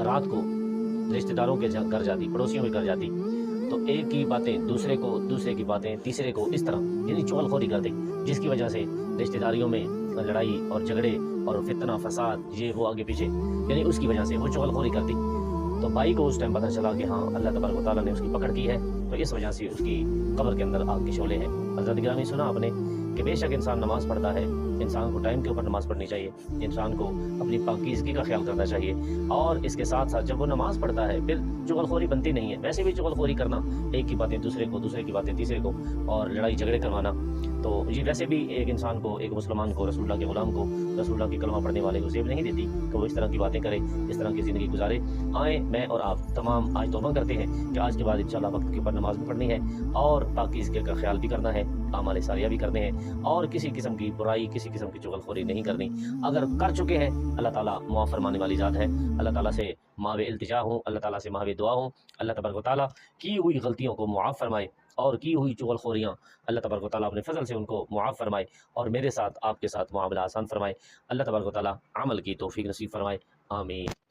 رات کو رشتہ داروں کے گھر جاتی، پڑوسیوں کے گھر جاتی، تو ایک کی باتیں دوسرے کو، دوسرے کی باتیں تیسرے کو، اس طرح یعنی چغل خوری کرتے، جس کی وجہ سے رشتہ داریوں میں لڑائی اور جھگڑے اور فتنہ فساد یہ وہ آگے پیچھے، یعنی اس کی وجہ سے وہ چغل خوری کرتی۔ تو بھائی کو اس ٹائم پتہ چلا کہ ہاں اللہ تبارک و تعالیٰ نے اس کی پکڑ کی ہے، تو اس وجہ سے اس کی قبر کے اندر آگ کے شعلے ہیں۔ حضرت گرامی سنا آپ نے کہ بے شک انسان نماز پڑھتا ہے، انسان کو ٹائم کے اوپر نماز پڑھنی چاہیے، انسان کو اپنی پاکیزگی کا خیال کرنا چاہیے، اور اس کے ساتھ ساتھ جب وہ نماز پڑھتا ہے پھر چغل خوری بنتی نہیں ہے۔ ویسے بھی چغل خوری کرنا، ایک کی باتیں دوسرے کو، دوسرے کی باتیں تیسرے کو، اور لڑائی جھگڑے کروانا، تو یہ ویسے بھی ایک انسان کو، ایک مسلمان کو، رسول اللہ کے غلام کو، رسول اللہ کی کلمہ پڑھنے والے کو زیب نہیں دیتی کہ وہ اس طرح کی باتیں کرے، اس طرح کی زندگی گزارے۔ آئیں میں اور آپ تمام آج توبہ کرتے ہیں کہ آج کے بعد انشاءاللہ وقت کے اوپر نماز بھی پڑھنی ہے، اور پاکیزگی کا خیال بھی کرنا ہے، اعمال ساریہ بھی کرنے ہیں، اور کسی قسم کی برائی، کسی قسم کی چغل خوری نہیں کرنی۔ اگر کر چکے ہیں، اللہ تعالیٰ معاف فرمانے والی ذات ہے، اللہ تعالیٰ سے ماوِ التجا ہوں، اللہ تعالیٰ سے ماوِ دعا ہوں، اللہ تبارک و تعالیٰ کی ہوئی غلطیوں کو معاف فرمائے، اور کی ہوئی چغل خوریاں اللہ تبارک و تعالیٰ اپنے فضل سے ان کو معاف فرمائے، اور میرے ساتھ آپ کے ساتھ معاملہ آسان فرمائے۔ اللہ تبارک و تعالیٰ عمل کی توفیق نصیب فرمائے، آمین۔